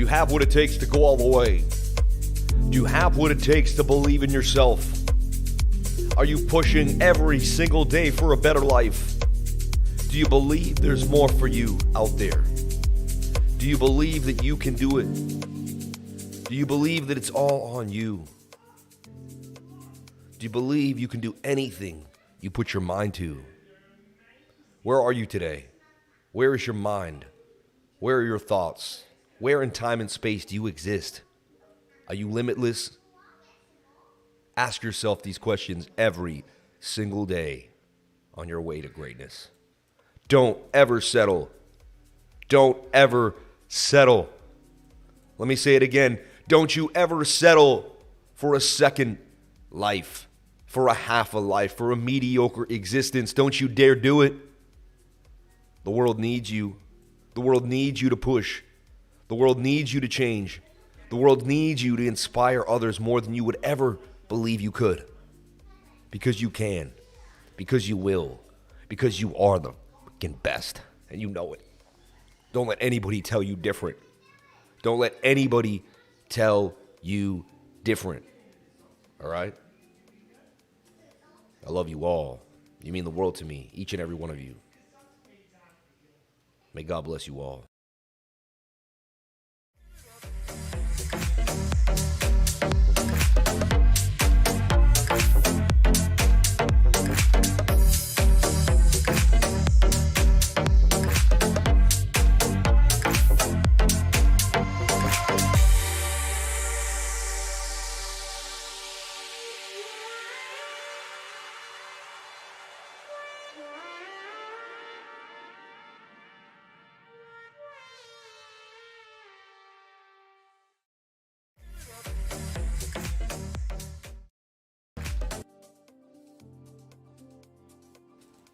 have what it takes to go all the way? Do you have what it takes to believe in yourself? Are you pushing every single day for a better life? Do you believe there's more for you out there? Do you believe that you can do it? Do you believe that it's all on you? Do you believe you can do anything you put your mind to? Where are you today? Where is your mind? Where are your thoughts? Where in time and space do you exist? Are you limitless? Ask yourself these questions every single day on your way to greatness. Don't ever settle. Don't ever settle. Let me say it again. Don't you ever settle for a second life, for a half a life, for a mediocre existence. Don't you dare do it. The world needs you. The world needs you to push. The world needs you to change. The world needs you to inspire others more than you would ever believe you could. Because you can. Because you will. Because you are the freaking best. And you know it. Don't let anybody tell you different. Don't let anybody tell you different. All right? I love you all. You mean the world to me, each and every one of you. May God bless you all.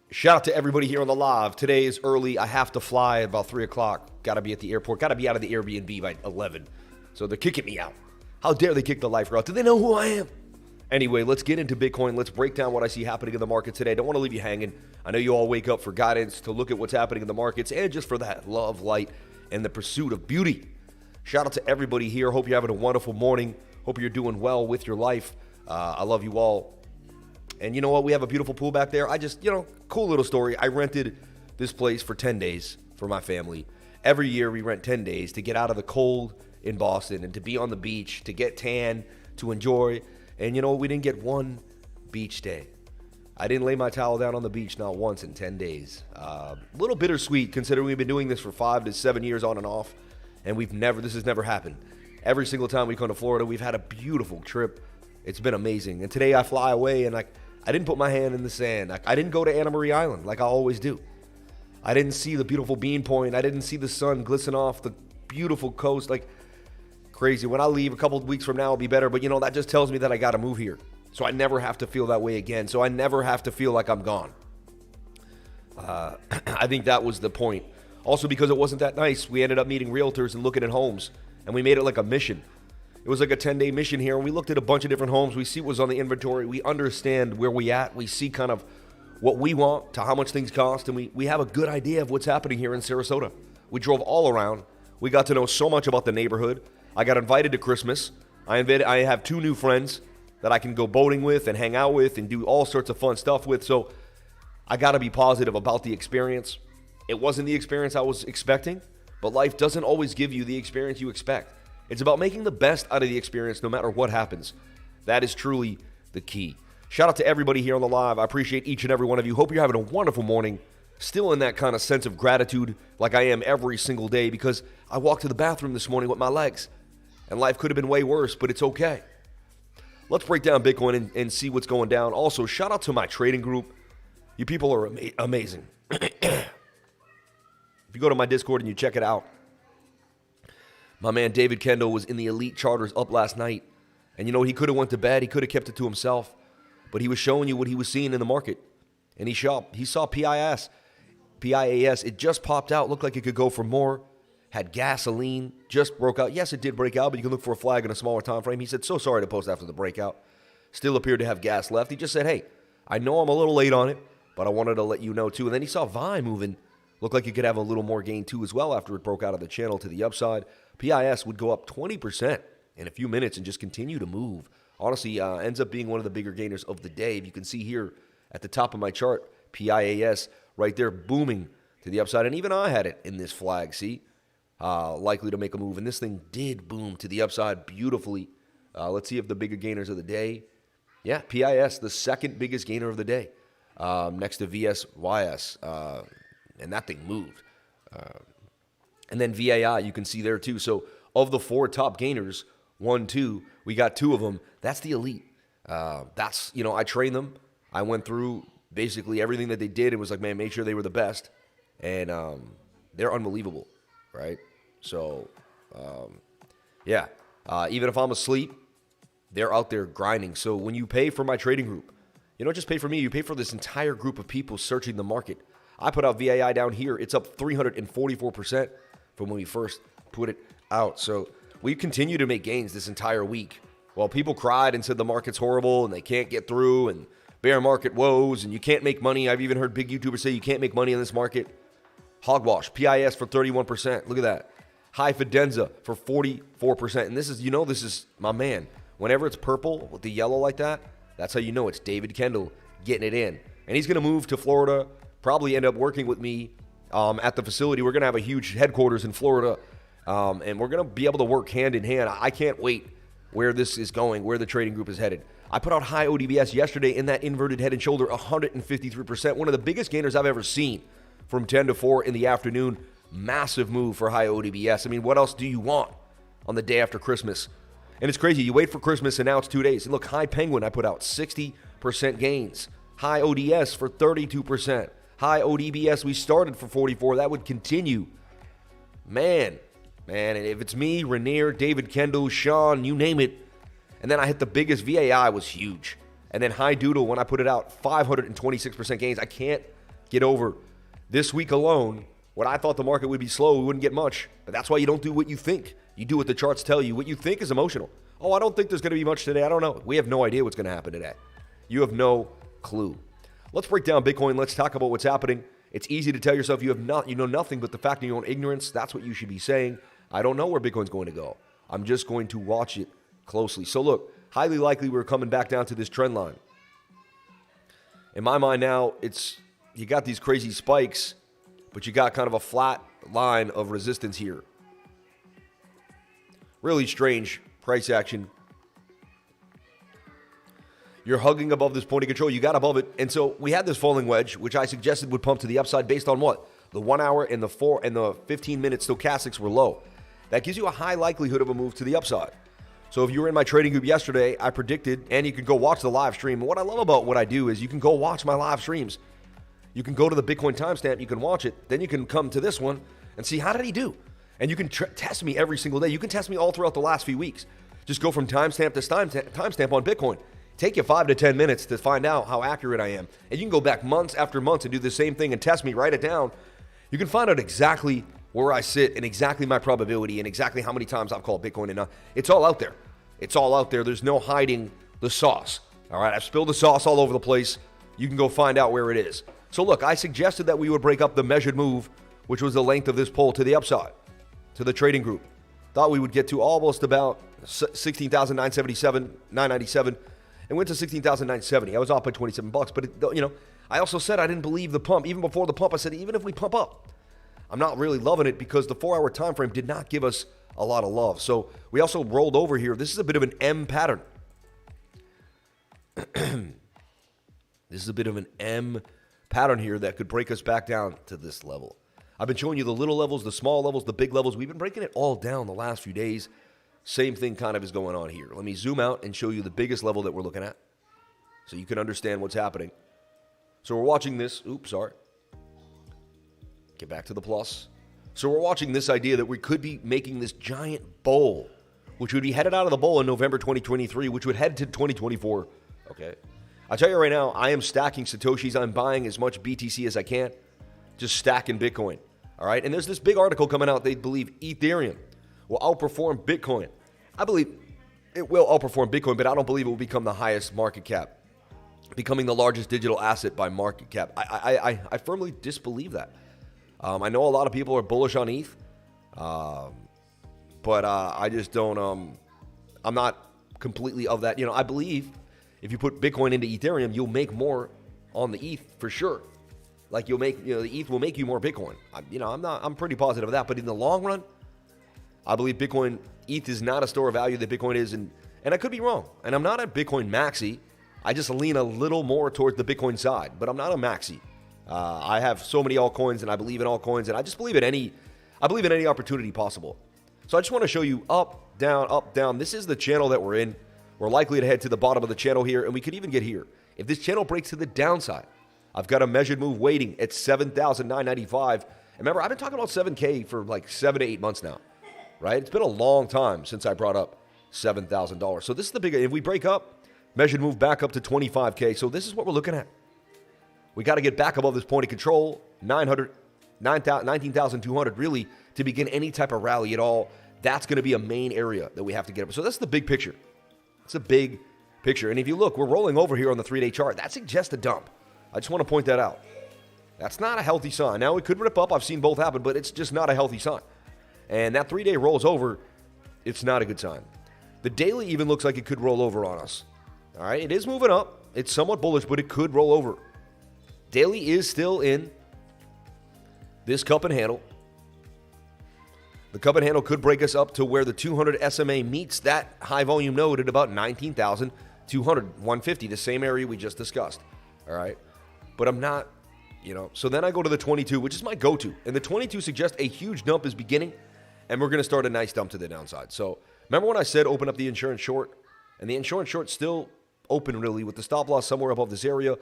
Shout out to everybody here on the live. Today is early. I have to fly about 3 o'clock. Got to be at the airport. Got to be out of the Airbnb by 11. So they're kicking me out. How dare they kick the lifer out? Do they know who I am? Anyway, let's get into Bitcoin. Let's break down what I see happening in the market today. Don't want to leave you hanging. I know you all wake up for guidance, to look at what's happening in the markets, and just for that love, light, and the pursuit of beauty. Shout out to everybody here. Hope you're having a wonderful morning. Hope you're doing well with your life. I love you all. And you know what? We have a beautiful pool back there. Cool little story. I rented this place for 10 days for my family. Every year we rent 10 days to get out of the cold in Boston and to be on the beach, to get tan, to enjoy. And you know what? We didn't get one beach day. I didn't lay my towel down on the beach not once in 10 days. A little bittersweet considering we've been doing this for 5 to 7 years on and off. And this has never happened. Every single time we come to Florida, we've had a beautiful trip. It's been amazing. And today I fly away and I didn't put my hand in the sand. I didn't go to Anna Marie Island like I always do. I didn't see the beautiful Bean Point. I didn't see the sun glisten off the beautiful coast. Crazy. When I leave a couple of weeks from now, it'll be better. But, that just tells me that I got to move here. So I never have to feel that way again. So I never have to feel like I'm gone. I think that was the point. Also, because it wasn't that nice, we ended up meeting realtors and looking at homes. And we made it like a mission. It was like a 10-day mission here, and we looked at a bunch of different homes. We see what was on the inventory. We understand where we at. We see kind of what we want to how much things cost, and we have a good idea of what's happening here in Sarasota. We drove all around. We got to know so much about the neighborhood. I got invited to Christmas. I have 2 new friends that I can go boating with and hang out with and do all sorts of fun stuff with. So I got to be positive about the experience. It wasn't the experience I was expecting, but life doesn't always give you the experience you expect. It's about making the best out of the experience no matter what happens. That is truly the key. Shout out to everybody here on the live. I appreciate each and every one of you. Hope you're having a wonderful morning. Still in that kind of sense of gratitude like I am every single day because I walked to the bathroom this morning with my legs. And life could have been way worse, but it's okay. Let's break down Bitcoin and see what's going down. Also, shout out to my trading group. You people are amazing. If you go to my Discord and you check it out, my man David Kendall was in the elite charters up last night. And he could have went to bed. He could have kept it to himself. But he was showing you what he was seeing in the market. And he saw PIAS. It just popped out. Looked like it could go for more. Had gasoline. Just broke out. Yes, it did break out, but you can look for a flag in a smaller time frame. He said, so sorry to post after the breakout. Still appeared to have gas left. He just said, hey, I know I'm a little late on it, but I wanted to let you know too. And then he saw VI moving Looked like it could have a little more gain too as well after it broke out of the channel to the upside. PIAS would go up 20% in a few minutes and just continue to move. Honestly, ends up being one of the bigger gainers of the day. If you can see here at the top of my chart, PIAS right there booming to the upside. And even I had it in this flag, see? Likely to make a move. And this thing did boom to the upside beautifully. Let's see if the bigger gainers of the day. Yeah, PIS, the second biggest gainer of the day, next to VSYS. And that thing moved. And then VAI, you can see there too. So of the 4 top gainers, 1, 2, we got 2 of them. That's the elite. That's, I trained them. I went through basically everything that they did. It was like, man, make sure they were the best. And they're unbelievable, right? So, even if I'm asleep, they're out there grinding. So when you pay for my trading group, you don't just pay for me, you pay for this entire group of people searching the market. I put out VAI down here. It's up 344% from when we first put it out. So we continue to make gains this entire week. While people cried and said the market's horrible and they can't get through and bear market woes and you can't make money. I've even heard big YouTubers say you can't make money in this market. Hogwash, PIS for 31%. Look at that. High Fidenza for 44%. And this is my man. Whenever it's purple with the yellow like that, that's how you know it's David Kendall getting it in. And he's going to move to Florida, probably end up working with me at the facility. We're going to have a huge headquarters in Florida, and we're going to be able to work hand in hand. I can't wait where this is going, where the trading group is headed. I put out high ODBS yesterday in that inverted head and shoulder, 153%. One of the biggest gainers I've ever seen from 10 to 4 in the afternoon. Massive move for high ODBS. I mean, what else do you want on the day after Christmas? And it's crazy. You wait for Christmas, and now it's 2 days. And look, High Penguin, I put out 60% gains. High ODS for 32%. High ODBS, we started for 44. That would continue. Man, and if it's me, Rainier, David Kendall, Sean, you name it. And then I hit the biggest. VAI was huge. And then High Doodle, when I put it out, 526% gains. I can't get over this week alone. When I thought the market would be slow, we wouldn't get much. But that's why you don't do what you think. You do what the charts tell you. What you think is emotional. Oh, I don't think there's going to be much today. I don't know. We have no idea what's going to happen today. You have no clue. Let's break down Bitcoin. Let's talk about what's happening. It's easy to tell yourself you know nothing but the fact of your own ignorance. That's what you should be saying. I don't know where Bitcoin's going to go. I'm just going to watch it closely. So look, highly likely we're coming back down to this trend line. In my mind now, you got these crazy spikes, but you got kind of a flat line of resistance here. Really strange price action. You're hugging above this point of control. You got above it. And so we had this falling wedge, which I suggested would pump to the upside based on what? The 1 hour and the 4 and the 15-minute stochastics were low. That gives you a high likelihood of a move to the upside. So if you were in my trading group yesterday, I predicted, and you can go watch the live stream. And what I love about what I do is you can go watch my live streams. You can go to the Bitcoin timestamp, you can watch it, then you can come to this one and see how did he do. And you can test me every single day. You can test me all throughout the last few weeks. Just go from timestamp to timestamp on Bitcoin. Take you 5 to 10 minutes to find out how accurate I am. And you can go back months after months and do the same thing and test me, write it down. You can find out exactly where I sit and exactly my probability and exactly how many times I've called Bitcoin. And it's all out there. It's all out there. There's no hiding the sauce. All right, I've spilled the sauce all over the place. You can go find out where it is. So look, I suggested that we would break up the measured move, which was the length of this pole to the upside, to the trading group. Thought we would get to almost about 16,977, 997, and went to 16,970. I was off by $27, but I also said I didn't believe the pump. Even before the pump, I said even if we pump up, I'm not really loving it because the 4-hour time frame did not give us a lot of love. So we also rolled over here. This is a bit of an M pattern. This is a bit of an M pattern here that could break us back down to this level. I've been showing you the little levels, the small levels, the big levels. We've been breaking it all down the last few days. Same thing kind of is going on here. Let me zoom out and show you the biggest level that we're looking at so you can understand what's happening. So we're watching this. Oops, sorry. Get back to the plus. So we're watching this idea that we could be making this giant bowl, which would be headed out of the bowl in November 2023, which would head to 2024. Okay. I'll tell you right now, I am stacking Satoshis. I'm buying as much BTC as I can. Just stacking Bitcoin. All right. And there's this big article coming out. They believe Ethereum will outperform Bitcoin. I believe it will outperform Bitcoin, but I don't believe it will become the highest market cap, becoming the largest digital asset by market cap. I firmly disbelieve that. I know a lot of people are bullish on ETH, but I just don't. I'm not completely of that. I believe if you put Bitcoin into Ethereum, you'll make more on the ETH for sure. Like you'll make, the ETH will make you more Bitcoin. I'm pretty positive of that. But in the long run, I believe ETH is not a store of value that Bitcoin is, and I could be wrong. And I'm not a Bitcoin maxi. I just lean a little more towards the Bitcoin side, but I'm not a maxi. I have so many altcoins, and I believe in altcoins, and I just believe in any opportunity possible. So I just want to show you up, down. This is the channel that we're in. We're likely to head to the bottom of the channel here, and we could even get here. If this channel breaks to the downside, I've got a measured move waiting at 7,995. And remember, I've been talking about 7K for like 7 to 8 months now, right? It's been a long time since I brought up $7,000. So this is the big, if we break up, measured move back up to 25K. So this is what we're looking at. We got to get back above this point of control, 19,200 really, to begin any type of rally at all. That's going to be a main area that we have to get up. So that's the big picture. It's a big picture. And if you look, we're rolling over here on the 3-day chart. That suggests a dump. I just want to point that out. That's not a healthy sign. Now, it could rip up. I've seen both happen, but it's just not a healthy sign. And that 3-day rolls over. It's not a good sign. The daily even looks like it could roll over on us. All right, it is moving up. It's somewhat bullish, but it could roll over. Daily is still in this cup and handle. The cup and handle could break us up to where the 200 SMA meets that high volume node at about 19,200, 150, the same area we just discussed. All right, but I'm not, so then I go to the 22, which is my go-to. And the 22 suggests a huge dump is beginning, and we're going to start a nice dump to the downside. So remember when I said open up the insurance short? And the insurance short still open really with the stop loss somewhere above this area.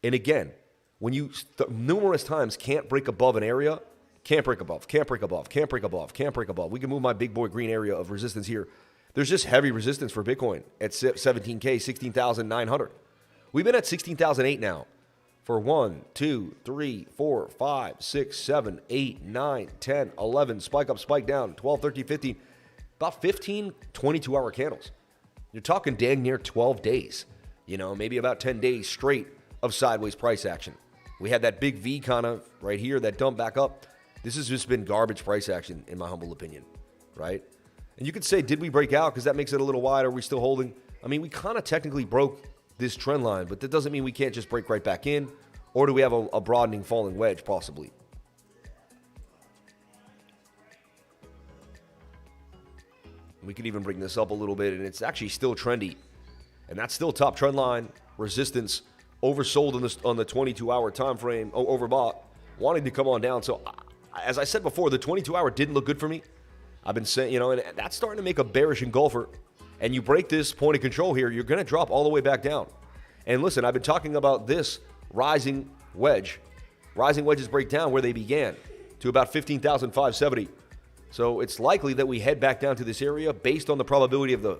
And again, when you numerous times can't break above an area, can't break above. We can move my big boy green area of resistance here. There's just heavy resistance for Bitcoin at 17K, 16,900. We've been at 16,008 now for 1, 2, 3, 4, 5, 6, 7, 8, 9, 10, 11, spike up, spike down, 12, 13, 15, about 15, 22-hour candles. You're talking dang near 12 days, maybe about 10 days straight of sideways price action. We had that big V kind of right here, that dump back up. This has just been garbage price action, in my humble opinion, right? And you could say, did we break out? Because that makes it a little wider. Are we still holding? I mean, we kind of technically broke this trend line, but that doesn't mean we can't just break right back in. Or do we have a broadening falling wedge, possibly? We could even bring this up a little bit, and it's actually still trendy. And that's still top trend line, resistance, oversold on the 22-hour time frame, overbought, wanting to come on down. So, as I said before, the 22-hour didn't look good for me. I've been saying, and that's starting to make a bearish engulfer. And you break this point of control here, you're going to drop all the way back down. And listen, I've been talking about this rising wedge. Rising wedges break down where they began to about 15,570. So it's likely that we head back down to this area based on the probability of the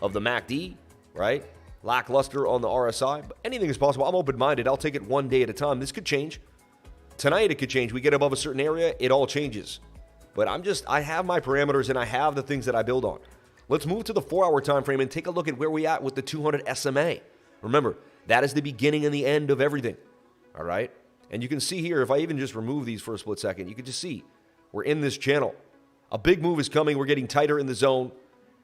MACD, right? Lackluster on the RSI. But anything is possible. I'm open-minded. I'll take it one day at a time. This could change. Tonight it could change. We get above a certain area, it all changes. But I have my parameters and I have the things that I build on. Let's move to the 4-hour time frame and take a look at where we at with the 200 SMA. Remember, that is the beginning and the end of everything. All right? And you can see here, if I even just remove these for a split second, you can just see we're in this channel. A big move is coming. We're getting tighter in the zone.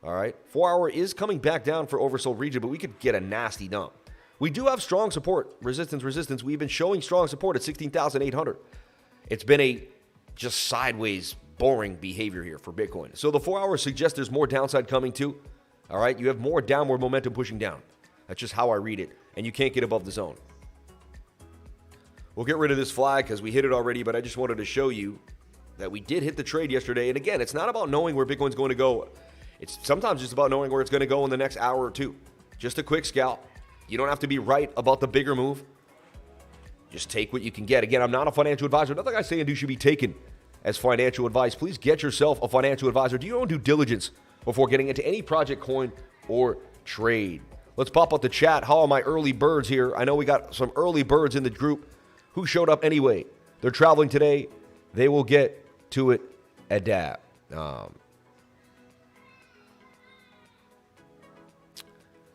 All right? 4-hour is coming back down for oversold region, but we could get a nasty dump. We do have strong support. Resistance. We've been showing strong support at 16,800. It's been a just sideways boring behavior here for Bitcoin. So the 4-hour suggests there's more downside coming too. All right? You have more downward momentum pushing down. That's just how I read it. And you can't get above the zone. We'll get rid of this flag because we hit it already, but I just wanted to show you that we did hit the trade yesterday. And again, it's not about knowing where Bitcoin's going to go. It's sometimes just about knowing where it's going to go in the next hour or two. Just a quick scalp. You don't have to be right about the bigger move. Just take what you can get. Again, I'm not a financial advisor. Nothing I say and do should be taken as financial advice. Please get yourself a financial advisor. Do your own due diligence before getting into any project, coin, or trade. Let's pop up the chat. How are my early birds here? I know we got some early birds in the group who showed up anyway. They're traveling today. They will get to it adapt.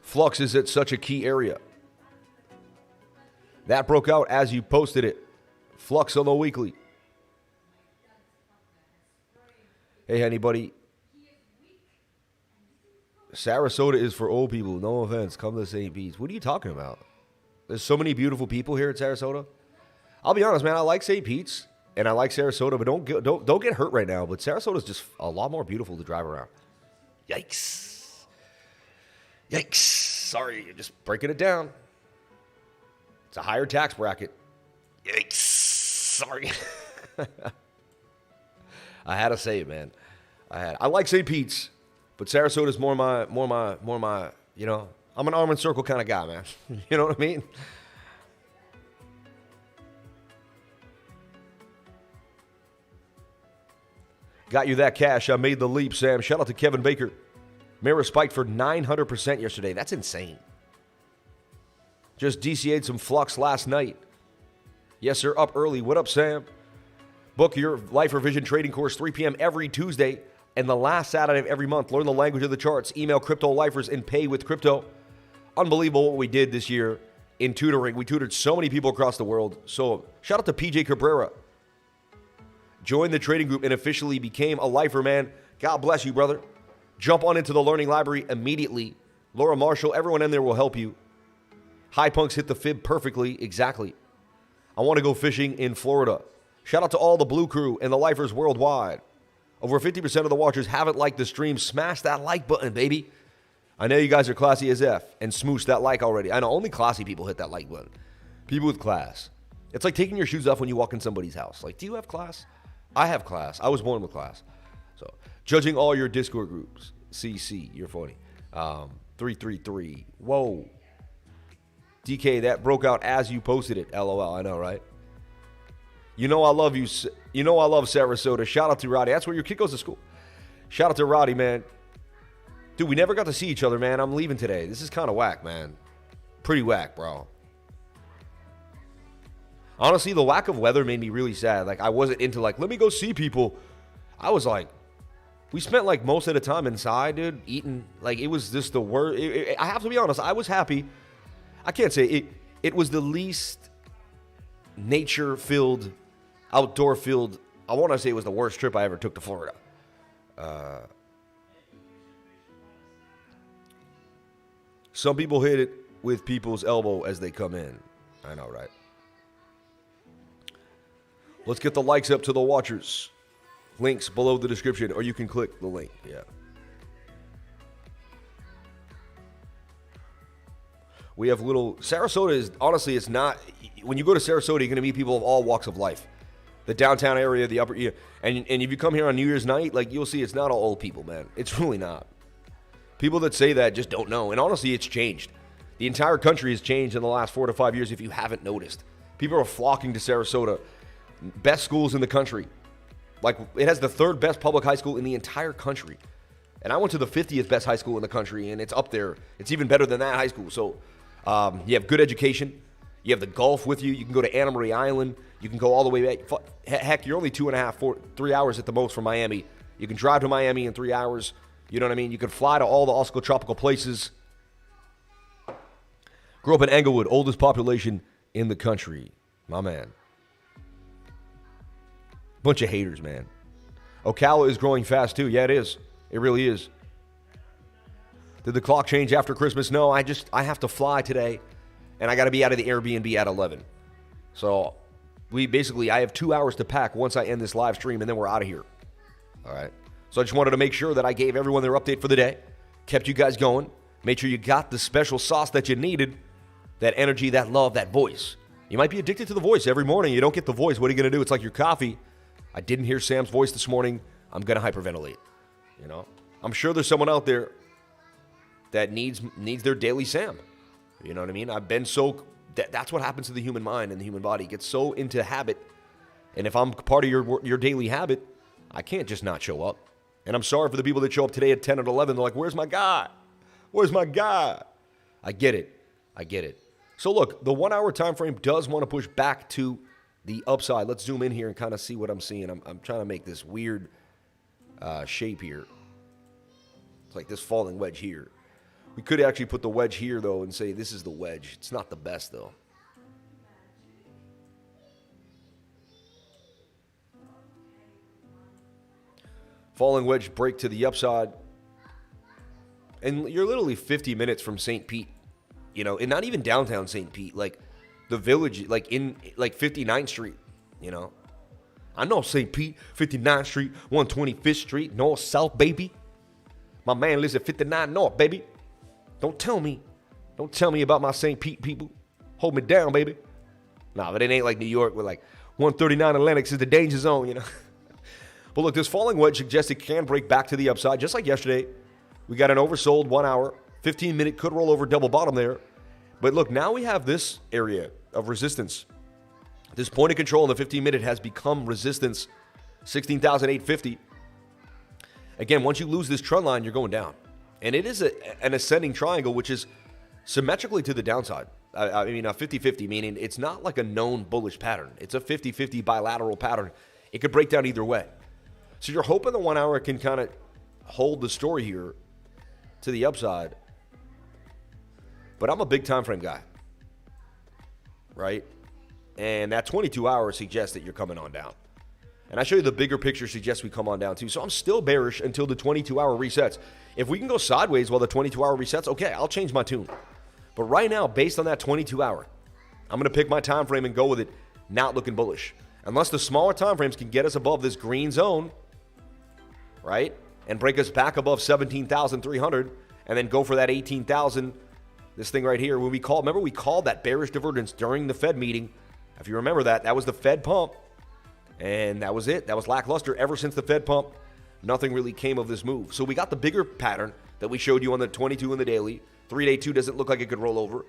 Flux is at such a key area. That broke out as you posted it. Flux on the weekly. Hey, anybody? Sarasota is for old people. No offense. Come to St. Pete's. What are you talking about? There's so many beautiful people here at Sarasota. I'll be honest, man. I like St. Pete's and I like Sarasota, but don't get hurt right now. But Sarasota's just a lot more beautiful to drive around. Yikes. Yikes. Sorry, you're just breaking it down. It's a higher tax bracket. Yikes. Sorry. I had to say it, man. I like St. Pete's, but Sarasota's more my, you know, I'm an arm and circle kind of guy, man. You know what I mean? Got you that cash. I made the leap, Sam. Shout out to Kevin Baker. Mirror spiked for 900% yesterday. That's insane. Just DCA'd some flux last night. Yes, sir. Up early. What up, Sam? Book your Lifer Vision trading course 3 p.m. every Tuesday and the last Saturday of every month. Learn the language of the charts. Email crypto lifers and pay with crypto. Unbelievable what we did this year in tutoring. We tutored so many people across the world. So shout out to PJ Cabrera. Joined the trading group and officially became a lifer, man. God bless you, brother. Jump on into the learning library immediately. Laura Marshall, everyone in there will help you. High Punks hit the fib perfectly. Exactly. I want to go fishing in Florida. Shout out to all the Blue Crew and the lifers worldwide. Over 50% of the watchers haven't liked the stream. Smash that like button, baby. I know you guys are classy as F and smoosh that like already. I know only classy people hit that like button. People with class. It's like taking your shoes off when you walk in somebody's house. Like, do you have class? I have class. I was born with class. So, judging all your Discord groups. CC, you're funny. 333. Whoa. DK, that broke out as you posted it. LOL. I know, right? You know I love you. You know I love Sarasota. Shout out to Roddy. That's where your kid goes to school. Shout out to Roddy, man. Dude, we never got to see each other, man. I'm leaving today. This is kind of whack, man. Pretty whack, bro. Honestly, the lack of weather made me really sad. Like, I wasn't into, like, let me go see people. I was like, we spent, like, most of the time inside, dude, eating. Like, it was just the worst. I have to be honest. I was happy. I can't say it. It was the least nature-filled, outdoor-filled. I want to say it was the worst trip I ever took to Florida. Some people hit it with people's elbow as they come in. I know, right? Let's get the likes up to the watchers. Links below the description, or you can click the link. Yeah. We have little... Sarasota is... Honestly, it's not... When you go to Sarasota, you're going to meet people of all walks of life. The downtown area, the upper... And if you come here on New Year's night, like, you'll see it's not all old people, man. It's really not. People that say that just don't know. And honestly, it's changed. The entire country has changed in the last 4 to 5 years if you haven't noticed. People are flocking to Sarasota. Best schools in the country. Like, it has the 3rd best public high school in the entire country. And I went to the 50th best high school in the country, and it's up there. It's even better than that high school. So, you have good education. You have the Gulf with you. You can go to Anna Marie Island. You can go all the way back. Heck, you're only 3 hours at the most from Miami. You can drive to Miami in 3 hours. You know what I mean? You can fly to all the also tropical places. Grew up in Englewood, oldest population in the country. My man. Bunch of haters, man. Ocala is growing fast, too. Yeah, it is. It really is. Did the clock change after Christmas? No, I have to fly today, and I got to be out of the Airbnb at 11. So, I have 2 hours to pack once I end this live stream, and then we're out of here. All right? So I just wanted to make sure that I gave everyone their update for the day, kept you guys going, made sure you got the special sauce that you needed, that energy, that love, that voice. You might be addicted to the voice. Every morning you don't get the voice. What are you going to do? It's like your coffee. I didn't hear Sam's voice this morning. I'm going to hyperventilate. You know? I'm sure there's someone out there that needs their daily Sam. You know what I mean? I've been so... That's what happens to the human mind and the human body. It gets so into habit. And if I'm part of your daily habit, I can't just not show up. And I'm sorry for the people that show up today at 10 and 11. They're like, where's my guy? Where's my guy? I get it. So look, the 1 hour time frame does want to push back to the upside. Let's zoom in here and kind of see what I'm seeing. I'm trying to make this weird shape here. It's like this falling wedge here. We could actually put the wedge here, though, and say this is the wedge. It's not the best, though. Falling wedge break to the upside. And you're literally 50 minutes from St. Pete, you know, and not even downtown St. Pete, like the village, like in like 59th Street, you know. I know St. Pete, 59th Street, 125th Street, North, South, baby. My man lives at 59 North, baby. Don't tell me about my St. Pete people. Hold me down, baby. Nah, but it ain't like New York where like 139 Atlantic is the danger zone, you know. But look, this falling wedge suggests it can break back to the upside, just like yesterday. We got an oversold 1 hour, 15-minute could roll over double bottom there. But look, now we have this area of resistance. This point of control in the 15-minute has become resistance, 16,850. Again, once you lose this trend line, you're going down. And it is an ascending triangle, which is symmetrically to the downside. I mean, a 50-50, meaning it's not like a known bullish pattern. It's a 50-50 bilateral pattern. It could break down either way. So you're hoping the 1 hour can kind of hold the story here to the upside. But I'm a big time frame guy, right? And that 22 hours suggests that you're coming on down. And I show you the bigger picture suggests we come on down too. So I'm still bearish until the 22 hour resets. If we can go sideways while the 22 hour resets, okay, I'll change my tune. But right now, based on that 22 hour, I'm going to pick my time frame and go with it, not looking bullish. Unless the smaller time frames can get us above this green zone, right? And break us back above 17,300 and then go for that 18,000. This thing right here, when we called, remember we called that bearish divergence during the Fed meeting. If you remember that was the Fed pump. And that was it. That was lackluster ever since the Fed pump. Nothing really came of this move. So we got the bigger pattern that we showed you on the 22 and the daily. 3-day 2 doesn't look like it could roll over.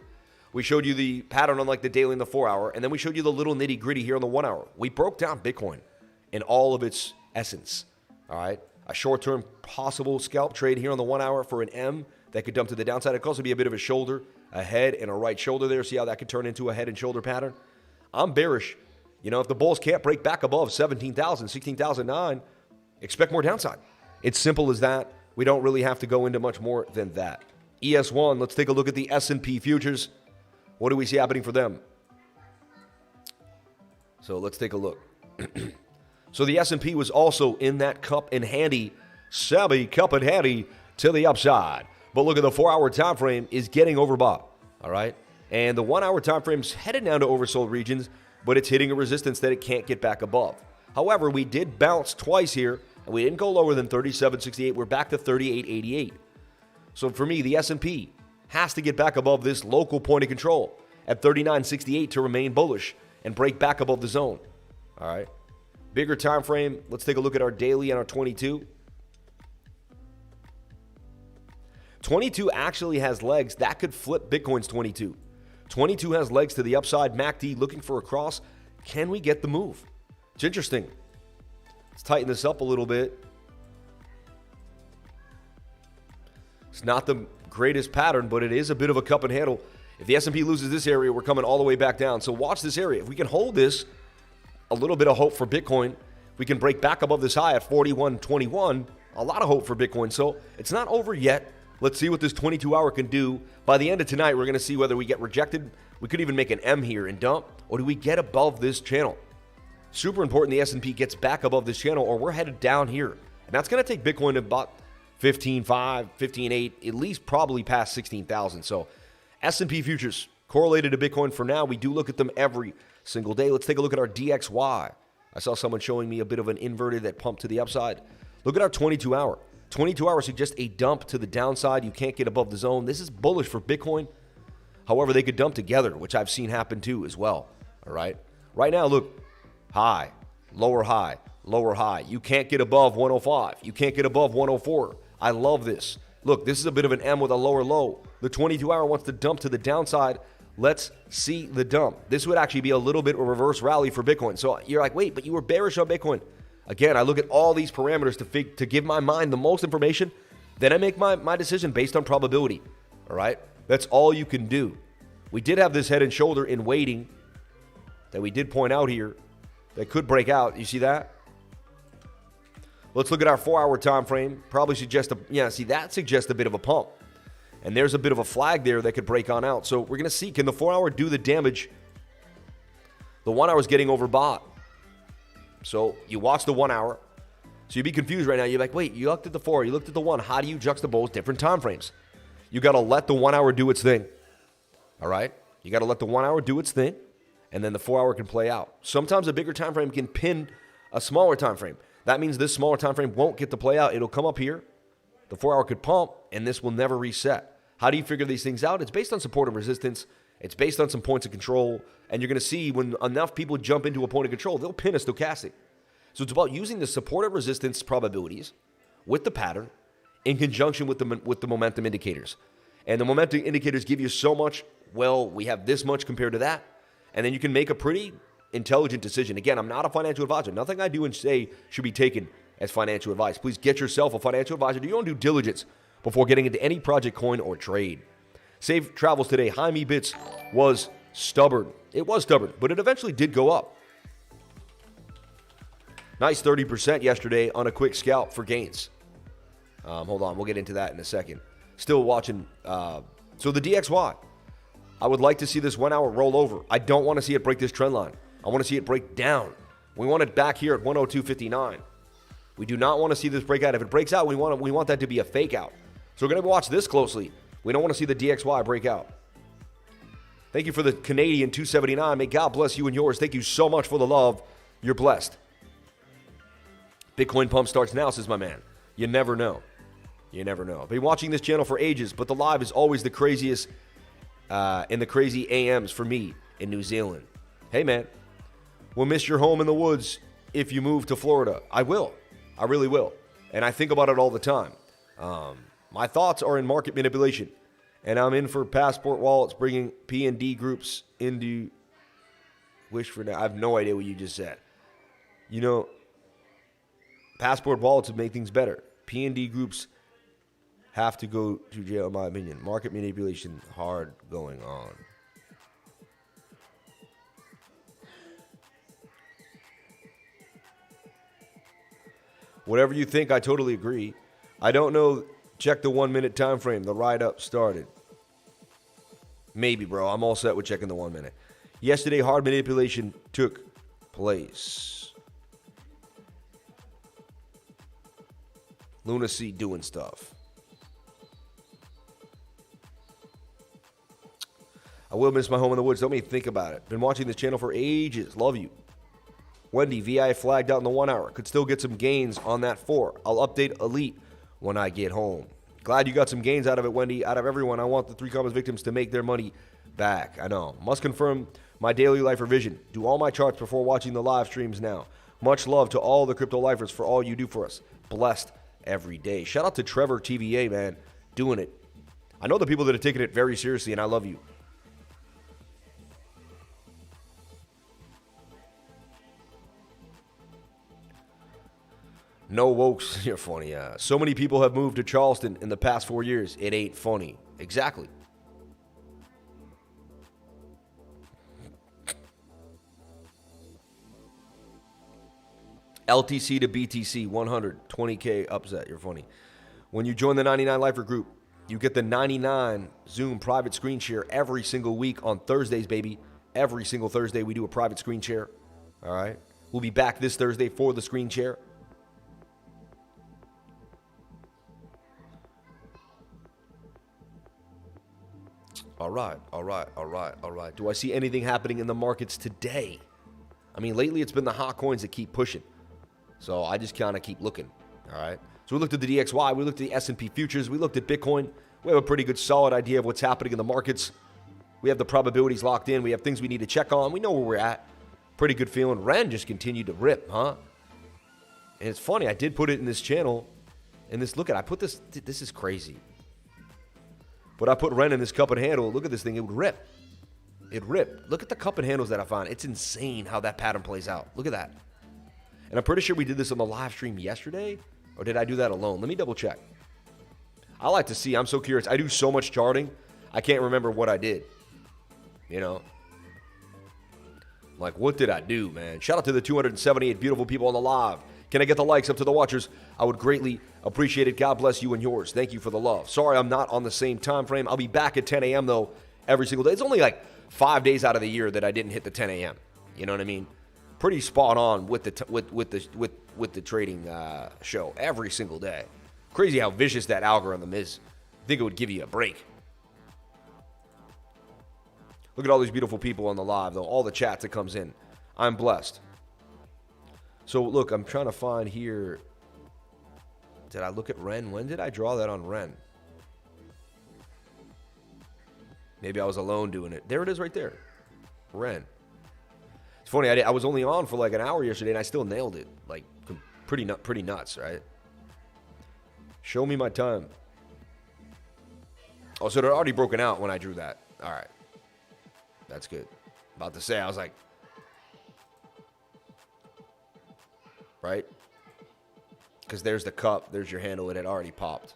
We showed you the pattern on like the daily and the 4 hour. And then we showed you the little nitty gritty here on the 1 hour. We broke down Bitcoin in all of its essence. All right. A short-term possible scalp trade here on the 1 hour for an M that could dump to the downside. It could also be a bit of a shoulder, a head, and a right shoulder there. See how that could turn into a head and shoulder pattern? I'm bearish. You know, if the bulls can't break back above 17,000, 16,009, expect more downside. It's simple as that. We don't really have to go into much more than that. ES1, let's take a look at the S&P futures. What do we see happening for them? So let's take a look. So the S&P was also in that cup and handy, Sabby cup and handy to the upside. But look at the 4 hour time frame is getting overbought. All right. And the 1 hour time frame's headed down to oversold regions, but it's hitting a resistance that it can't get back above. However, we did bounce twice here, and we didn't go lower than 37.68. We're back to 38.88. So for me, the S&P has to get back above this local point of control at 39.68 to remain bullish and break back above the zone. All right. Bigger time frame. Let's take a look at our daily and our 22. 22 actually has legs. That could flip Bitcoin's 22. 22 has legs to the upside. MACD looking for a cross. Can we get the move? It's interesting. Let's tighten this up a little bit. It's not the greatest pattern, but it is a bit of a cup and handle. If the S&P loses this area, we're coming all the way back down. So watch this area. If we can hold this, a little bit of hope for Bitcoin. We can break back above this high at 41.21. A lot of hope for Bitcoin. So it's not over yet. Let's see what this 22 hour can do. By the end of tonight, we're going to see whether we get rejected. We could even make an M here and dump, or do we get above this channel? Super important the S&P gets back above this channel, or we're headed down here. And that's going to take Bitcoin to about 15.5, 15.8, at least probably past 16,000. So S&P futures correlated to Bitcoin for now. We do look at them every single day. Let's take a look at our DXY. I saw someone showing me a bit of an inverted that pumped to the upside. Look at our 22 hour. 22 hours suggest a dump to the downside. You can't get above the zone. This is bullish for Bitcoin. However, they could dump together, which I've seen happen too as well. All right. Right now, look, high, lower high, lower high. You can't get above 105. You can't get above 104. I love this. Look, this is a bit of an M with a lower low. The 22 hour wants to dump to the downside. Let's see the dump. This would actually be a little bit of a reverse rally for Bitcoin. So you're like, wait, but you were bearish on Bitcoin. Again, I look at all these parameters to give my mind the most information. Then I make my decision based on probability. All right? That's all you can do. We did have this head and shoulder in waiting that we did point out here that could break out. You see that? Let's look at our 4 hour time frame. Probably suggest that suggests a bit of a pump. And there's a bit of a flag there that could break on out. So we're going to see, can the 4 hour do the damage? The 1 hour is getting overbought. So you watch the 1 hour. So you'd be confused right now. You're like, wait, you looked at the 4, you looked at the 1. How do you juxtapose different time frames? You got to let the 1 hour do its thing. All right? You got to let the 1 hour do its thing, and then the 4 hour can play out. Sometimes a bigger time frame can pin a smaller time frame. That means this smaller time frame won't get to play out. It'll come up here. The 4 hour could pump, and this will never reset. How do you figure these things out? It's based on support and resistance. It's based on some points of control. And you're going to see when enough people jump into a point of control, they'll pin a stochastic. So it's about using the support and resistance probabilities with the pattern in conjunction with the momentum indicators. And the momentum indicators give you so much. Well, we have this much compared to that. And then you can make a pretty intelligent decision. Again, I'm not a financial advisor. Nothing I do and say should be taken as financial advice. Please get yourself a financial advisor. Do your own due diligence before getting into any project, coin, or trade. Safe travels today. Jaime Bits was stubborn. It was stubborn, but it eventually did go up. Nice 30% yesterday on a quick scalp for gains. Hold on, we'll get into that in a second. Still watching. So the DXY, I would like to see this 1 hour roll over. I don't want to see it break this trend line. I want to see it break down. We want it back here at 102.59. We do not want to see this break out. If it breaks out, we want that to be a fake out. So we're going to watch this closely. We don't want to see the DXY break out. Thank you for the Canadian 279. May God bless you and yours. Thank you so much for the love. You're blessed. Bitcoin pump starts now, says my man. You never know. You never know. I've been watching this channel for ages, but the live is always the craziest in the crazy AMs for me in New Zealand. Hey, man, we'll miss your home in the woods if you move to Florida. I will. I really will. And I think about it all the time. My thoughts are in market manipulation, and I'm in for passport wallets bringing P&D groups into wish for now. I have no idea what you just said. You know, passport wallets would make things better. P&D groups have to go to jail, in my opinion. Market manipulation, hard going on. Whatever you think, I totally agree. I don't know. Check the 1 minute time frame. The ride up started. Maybe, bro. I'm all set with checking the 1 minute. Yesterday, hard manipulation took place. Lunacy doing stuff. I will miss my home in the woods. Let me think about it. Been watching this channel for ages. Love you. Wendy, VI flagged out in the 1 hour. Could still get some gains on that 4. I'll update Elite when I get home. Glad you got some gains out of it, Wendy. Out of everyone, I want the 3 Commas victims to make their money back. I know. Must confirm my daily life revision. Do all my charts before watching the live streams now. Much love to all the crypto lifers for all you do for us. Blessed every day. Shout out to Trevor TVA, man. Doing it. I know the people that are taking it very seriously, and I love you. No wokes. You're funny. So many people have moved to Charleston in the past 4 years. It ain't funny. Exactly. LTC to BTC, 120K upset. You're funny. When you join the 99 Lifer group, you get the 99 Zoom private screen share every single week on Thursdays, baby. Every single Thursday, we do a private screen share. All right. We'll be back this Thursday for the screen share. All right. Do I see anything happening in the markets today? I mean, lately it's been the hot coins that keep pushing. So I just kind of keep looking. All right. So we looked at the DXY. We looked at the S&P futures. We looked at Bitcoin. We have a pretty good solid idea of what's happening in the markets. We have the probabilities locked in. We have things we need to check on. We know where we're at. Pretty good feeling. Ren just continued to rip, huh? And it's funny. I did put it in this channel. And this, look at, I put this, this is crazy. But I put Ren in this cup and handle. Look at this thing. It would rip. It ripped. Look at the cup and handles that I find. It's insane how that pattern plays out. Look at that. And I'm pretty sure we did this on the live stream yesterday. Or did I do that alone? Let me double check. I like to see. I'm so curious. I do so much charting. I can't remember what I did. You know? Like, what did I do, man? Shout out to the 278 beautiful people on the live. Can I get the likes up to the watchers? I would greatly appreciate it. God bless you and yours. Thank you for the love. Sorry I'm not on the same time frame. I'll be back at 10 a.m. though every single day. It's only like 5 days out of the year that I didn't hit the 10 a.m. You know what I mean? pretty spot on with the trading show every single day. Crazy how vicious that algorithm is. I think it would give you a break. Look at all these beautiful people on the live, though. All the chats that comes in. I'm blessed. So, look, I'm trying to find here. Did I look at Ren? When did I draw that on Ren? Maybe I was alone doing it. There it is right there. Ren. It's funny. I was only on for like an hour yesterday, and I still nailed it. Like, pretty nuts, right? Show me my time. Oh, so they're already broken out when I drew that. All right. That's good. About to say, I was like, right? Because there's the cup, there's your handle, it had already popped.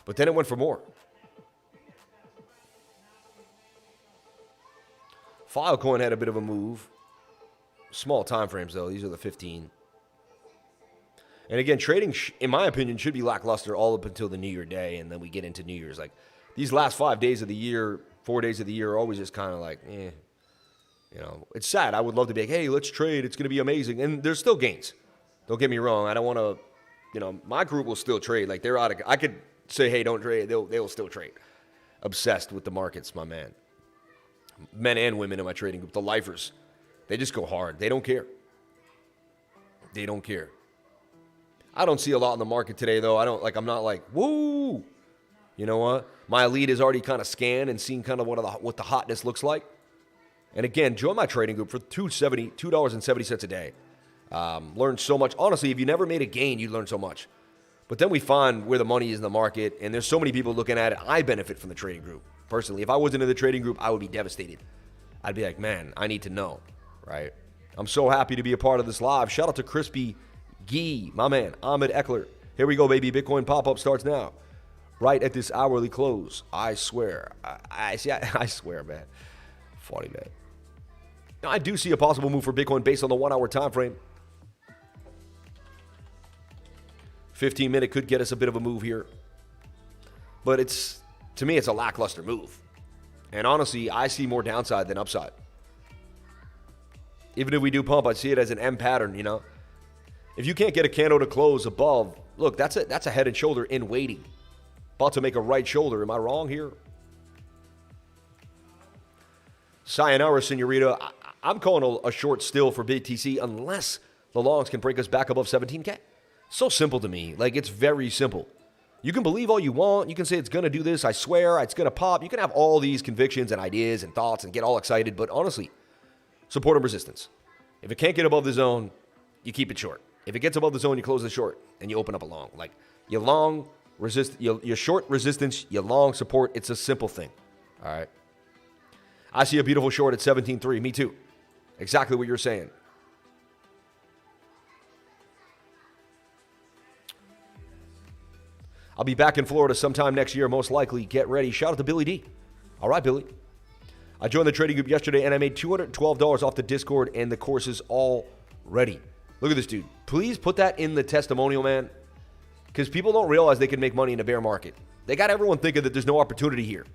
But then it went for more. Filecoin had a bit of a move. Small time frames, though. These are the 15. And again, trading, in my opinion, should be lackluster all up until the New Year day, and then we get into New Year's. Like, these last 5 days of the year, 4 days of the year are always just kind of like, eh. You know, it's sad. I would love to be like, hey, let's trade. It's going to be amazing. And there's still gains. Don't get me wrong. I don't want to, you know, my group will still trade. Like, they're out of, I could say, hey, don't trade. They'll still trade. Obsessed with the markets, my man. Men and women in my trading group, the lifers, they just go hard. They don't care. They don't care. I don't see a lot in the market today, though. I'm not like, woo. You know what? My elite is already kind of scanned and seen kind of what the hotness looks like. And again, join my trading group for $2.70 a day. Learn so much. Honestly, if you never made a gain, you'd learn so much. But then we find where the money is in the market, and there's so many people looking at it. I benefit from the trading group. Personally, if I wasn't in the trading group, I would be devastated. I'd be like, man, I need to know, right? I'm so happy to be a part of this live. Shout out to Crispy Gee, my man, Ahmed Eckler. Here we go, baby. Bitcoin pop-up starts now. Right at this hourly close. I swear. I swear, man. Funny, man. Now, I do see a possible move for Bitcoin based on the 1 hour time frame. 15-minute could get us a bit of a move here. But to me, it's a lackluster move. And honestly, I see more downside than upside. Even if we do pump, I see it as an M pattern, you know. If you can't get a candle to close above, look, that's a head and shoulder in waiting. About to make a right shoulder. Am I wrong here? Sayonara, senorita. I'm calling a short still for BTC unless the longs can break us back above 17K. So simple to me. Like, it's very simple. You can believe all you want. You can say it's going to do this. I swear it's going to pop. You can have all these convictions and ideas and thoughts and get all excited. But honestly, support and resistance. If it can't get above the zone, you keep it short. If it gets above the zone, you close the short and you open up a long. Like, you long resist, you short resistance, you long support. It's a simple thing. All right. I see a beautiful short at 17.3. Me too. Exactly what you're saying. I'll be back in Florida sometime next year, most likely. Get ready. Shout out to Billy D. All right, Billy. I joined the trading group yesterday, and I made $212 off the Discord and the courses already. Look at this, dude. Please put that in the testimonial, man, because people don't realize they can make money in a bear market. They got everyone thinking that there's no opportunity here.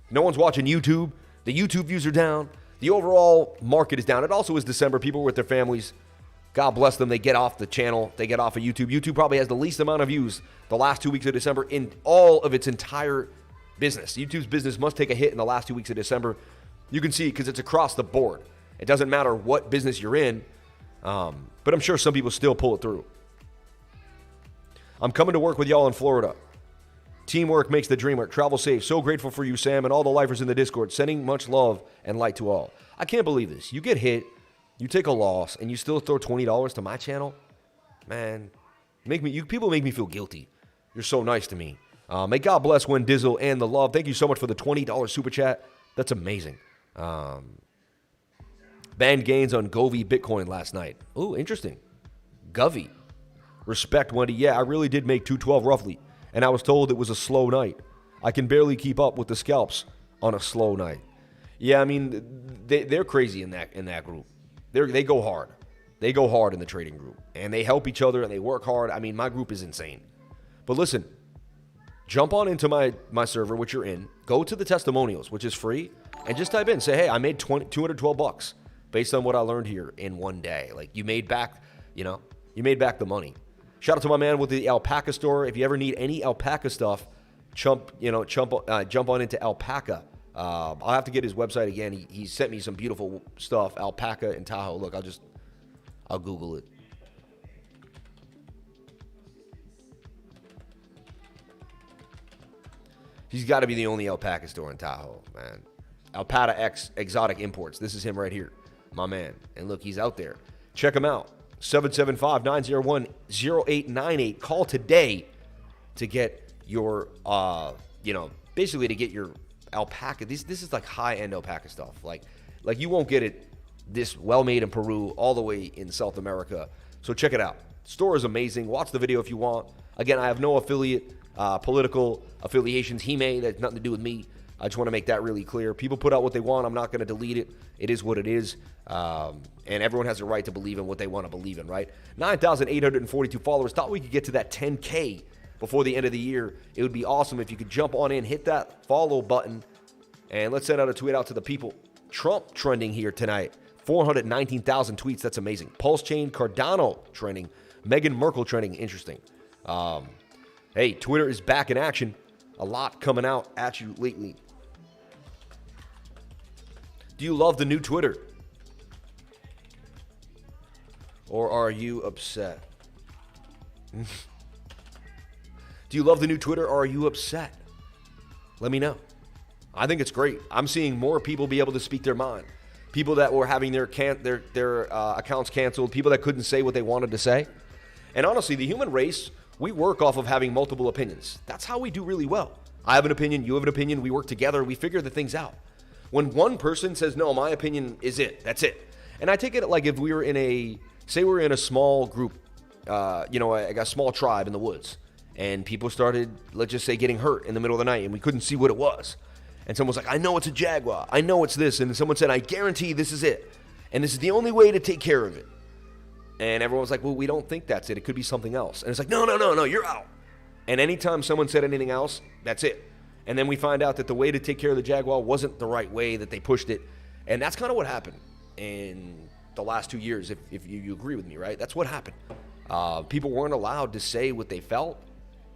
No one's watching YouTube. The YouTube views are down. The overall market is down. It also is December. People are with their families. God bless them. They get off the channel. They get off of YouTube. YouTube probably has the least amount of views the last 2 weeks of December in all of its entire business. YouTube's business must take a hit in the last 2 weeks of December. You can see because it's across the board. It doesn't matter what business you're in, but I'm sure some people still pull it through. I'm coming to work with y'all in Florida. Teamwork makes the dream work. Travel safe. So grateful for you, Sam, and all the lifers in the Discord. Sending much love and light to all. I can't believe this. You get hit. You take a loss, and you still throw $20 to my channel? Man, people make me feel guilty. You're so nice to me. May God bless When Dizzle and the love. Thank you so much for the $20 super chat. That's amazing. Banned gains on GOVI Bitcoin last night. Ooh, interesting. GOVI. Respect, Wendy. Yeah, I really did make 212 roughly, and I was told it was a slow night. I can barely keep up with the scalps on a slow night. Yeah, I mean, they're crazy in that group. They go hard. They go hard in the trading group. And they help each other and they work hard. I mean, my group is insane. But listen, jump on into my server, which you're in. Go to the testimonials, which is free. And just type in, say, hey, I made $212. based on what I learned here in one day. Like, you made back, you made back the money. Shout out to my man with the alpaca store. If you ever need any alpaca stuff, jump on into Alpaca. I'll have to get his website again. He sent me some beautiful stuff. Alpaca in Tahoe. Look, I'll Google it. He's got to be the only alpaca store in Tahoe, man. Alpaca X Exotic Imports. This is him right here, my man. And look, he's out there. Check him out. 775-901-0898. Call today to get your, basically to get your alpaca. This is like high-end alpaca stuff. Like you won't get it this well-made in Peru all the way in South America. So check it out. Store is amazing. Watch the video if you want. Again, I have no political affiliations. He may. That's nothing to do with me. I just want to make that really clear. People put out what they want. I'm not going to delete it. It is what it is. And everyone has a right to believe in what they want to believe in, right? 9,842 followers. Thought we could get to that 10K before the end of the year. It would be awesome if you could jump on in, hit that follow button, and let's send out a tweet out to the people. Trump trending here tonight. 419,000 tweets. That's amazing. Pulse Chain Cardano trending. Meghan Markle trending. Interesting. Hey, Twitter is back in action. A lot coming out at you lately. Do you love the new Twitter? Or are you upset? Do you love the new Twitter or are you upset? Let me know. I think it's great. I'm seeing more people be able to speak their mind. People that were having their accounts canceled. People that couldn't say what they wanted to say. And honestly, the human race, we work off of having multiple opinions. That's how we do really well. I have an opinion. You have an opinion. We work together. We figure the things out. When one person says, no, my opinion is it. That's it. And I take it like if we were in a small group, like a small tribe in the woods, and people started, let's just say, getting hurt in the middle of the night, and we couldn't see what it was. And someone was like, I know it's a jaguar. I know it's this. And someone said, I guarantee this is it. And this is the only way to take care of it. And everyone was like, well, we don't think that's it. It could be something else. And it's like, no, you're out. And anytime someone said anything else, that's it. And then we find out that the way to take care of the jaguar wasn't the right way, that they pushed it. And that's kind of what happened in the last 2 years, if you agree with me, right? That's what happened. People weren't allowed to say what they felt.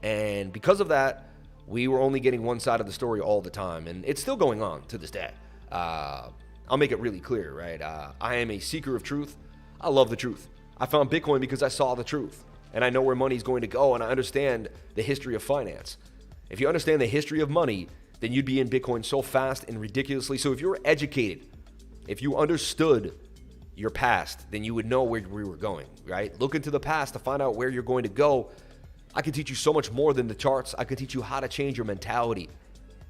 And because of that, we were only getting one side of the story all the time. And it's still going on to this day. I'll make it really clear, right? I am a seeker of truth. I love the truth. I found Bitcoin because I saw the truth. And I know where money's going to go, and I understand the history of finance. If you understand the history of money, then you'd be in Bitcoin so fast and ridiculously. So if you were educated, if you understood your past, then you would know where we were going, right? Look into the past to find out where you're going to go. I can teach you so much more than the charts. I can teach you how to change your mentality,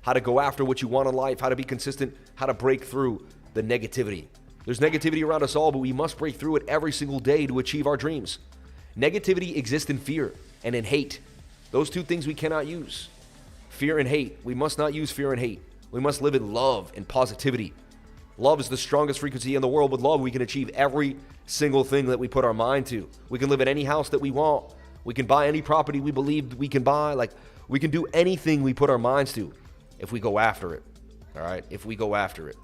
how to go after what you want in life, how to be consistent, how to break through the negativity. There's negativity around us all, but we must break through it every single day to achieve our dreams. Negativity exists in fear and in hate. Those two things we cannot use. Fear and hate. We must not use fear and hate. We must live in love and positivity. Love is the strongest frequency in the world. With love, we can achieve every single thing that we put our mind to. We can live in any house that we want. We can buy any property we believe we can buy. Like, we can do anything we put our minds to if we go after it. All right? If we go after it.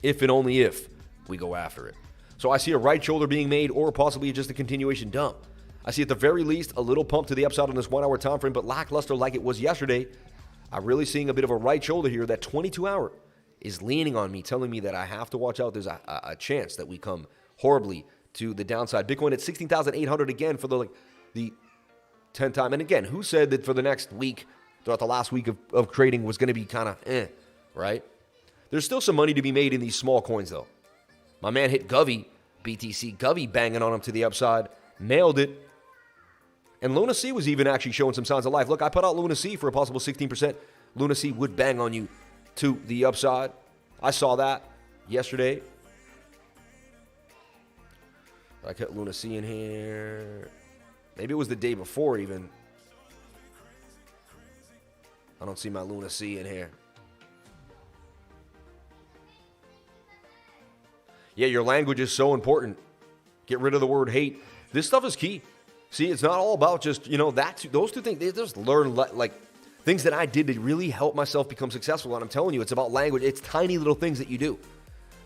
If and only if we go after it. So I see a right shoulder being made, or possibly just a continuation dump. I see at the very least a little pump to the upside on this 1 hour time frame, but lackluster like it was yesterday. I'm really seeing a bit of a right shoulder here. That 22 hour is leaning on me, telling me that I have to watch out. There's a chance that we come horribly to the downside. Bitcoin at 16,800 again for the 10th time. And again, who said that for the next week, throughout the last week of trading, was going to be kind of right? There's still some money to be made in these small coins, though. My man hit GOVI, BTC, GOVI banging on him to the upside. Nailed it. And Luna C was even actually showing some signs of life. Look, I put out Luna C for a possible 16%. Luna C would bang on you to the upside. I saw that yesterday. I kept Luna C in here. Maybe it was the day before even. I don't see my Luna C in here. Yeah, your language is so important. Get rid of the word hate. This stuff is key. See, it's not all about just, those two things. They just learn like things that I did to really help myself become successful. And I'm telling you, it's about language. It's tiny little things that you do.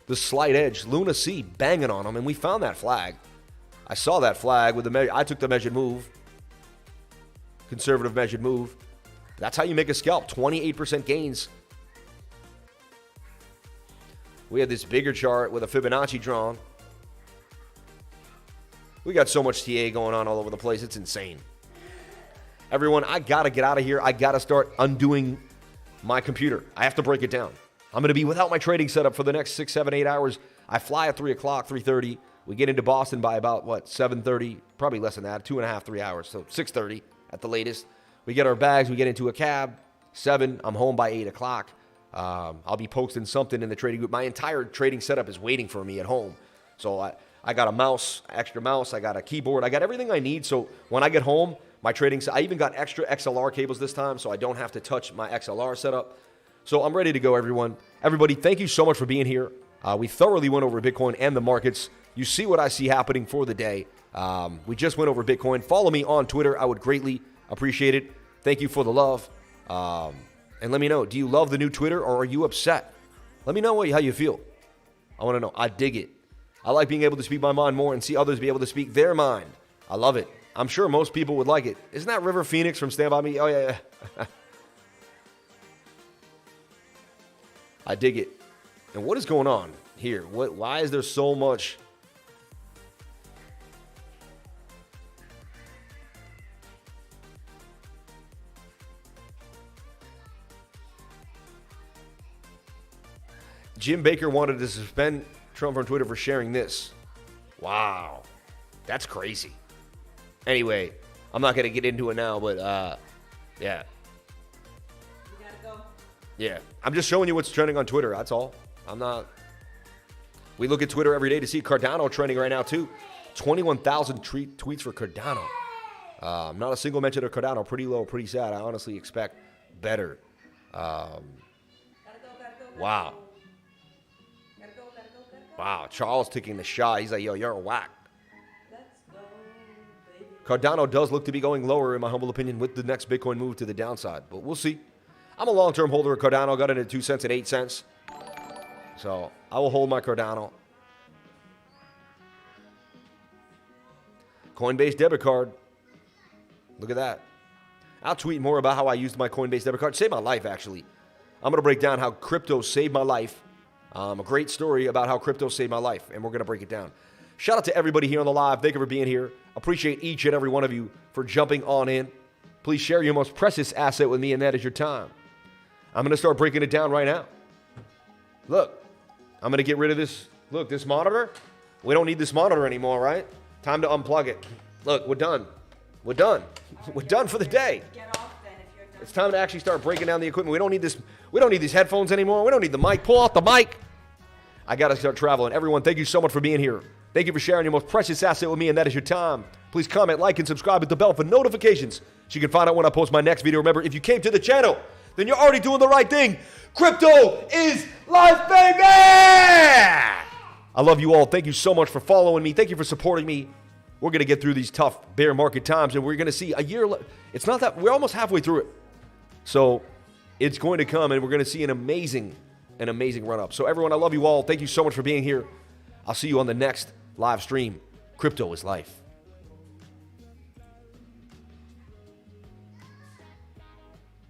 the slight edge. Luna C banging on them, and we found that flag. I saw that flag with the measure. I took the measured move. Conservative measured move. That's how you make a scalp. 28% gains. We had this bigger chart with a Fibonacci drawn. We got so much TA going on all over the place. It's insane. Everyone, I got to get out of here. I got to start undoing my computer. I have to break it down. I'm going to be without my trading setup for the next 6, 7, 8 hours. I fly at 3 o'clock, 3:30. We get into Boston by about, 7:30? Probably less than that. 2.5, 3 hours. So 6:30 at the latest. We get our bags. We get into a cab. 7. I'm home by 8 o'clock. I'll be posting something in the trading group. My entire trading setup is waiting for me at home. So I got a mouse, extra mouse. I got a keyboard. I got everything I need. So when I get home, my trading, I even got extra XLR cables this time, so I don't have to touch my XLR setup. So I'm ready to go, everyone. Everybody, thank you so much for being here. We thoroughly went over Bitcoin and the markets. You see what I see happening for the day. We just went over Bitcoin. Follow me on Twitter. I would greatly appreciate it. Thank you for the love. And let me know, do you love the new Twitter or are you upset? Let me know how you feel. I want to know. I dig it. I like being able to speak my mind more and see others be able to speak their mind. I love it. I'm sure most people would like it. Isn't that River Phoenix from Stand By Me? Oh, yeah. I dig it. And what is going on here? Why is there so much? Jim Baker wanted to suspend Trump from Twitter for sharing this. Wow. That's crazy. Anyway, I'm not going to get into it now, but yeah. You gotta go. Yeah. I'm just showing you what's trending on Twitter. That's all. I'm not. We look at Twitter every day to see Cardano trending right now, too. 21,000 tweets for Cardano. Not a single mention of Cardano. Pretty low, pretty sad. I honestly expect better. Gotta go. Wow. Wow, Charles taking the shot. He's like, yo, you're a whack. Let's go, baby. Cardano does look to be going lower, in my humble opinion, with the next Bitcoin move to the downside. But we'll see. I'm a long-term holder of Cardano. Got it at 2 cents and 8 cents. So I will hold my Cardano. Coinbase debit card. Look at that. I'll tweet more about how I used my Coinbase debit card. Saved my life, actually. I'm going to break down how crypto saved my life. A great story about how crypto saved my life, and we're going to break it down. Shout out to everybody here on the live. Thank you for being here. Appreciate each and every one of you for jumping on in. Please share your most precious asset with me, and that is your time. I'm going to start breaking it down right now. Look, I'm going to get rid of this. Look, this monitor. We don't need this monitor anymore, right? Time to unplug it. Look, we're done. We're done. We're done for the day. Get off then if you're done. It's time to actually start breaking down the equipment. We don't need this. We don't need these headphones anymore. We don't need the mic. Pull out the mic. I got to start traveling. Everyone, thank you so much for being here. Thank you for sharing your most precious asset with me, and that is your time. Please comment, like, and subscribe with the bell for notifications so you can find out when I post my next video. Remember, if you came to the channel, then you're already doing the right thing. Crypto is life, baby! I love you all. Thank you so much for following me. Thank you for supporting me. We're going to get through these tough bear market times, and we're going to see a year. It's not that we're almost halfway through it. So it's going to come, and we're going to see an amazing run up. So everyone, I love you all. Thank you so much for being here. I'll see you on the next live stream. Crypto is life.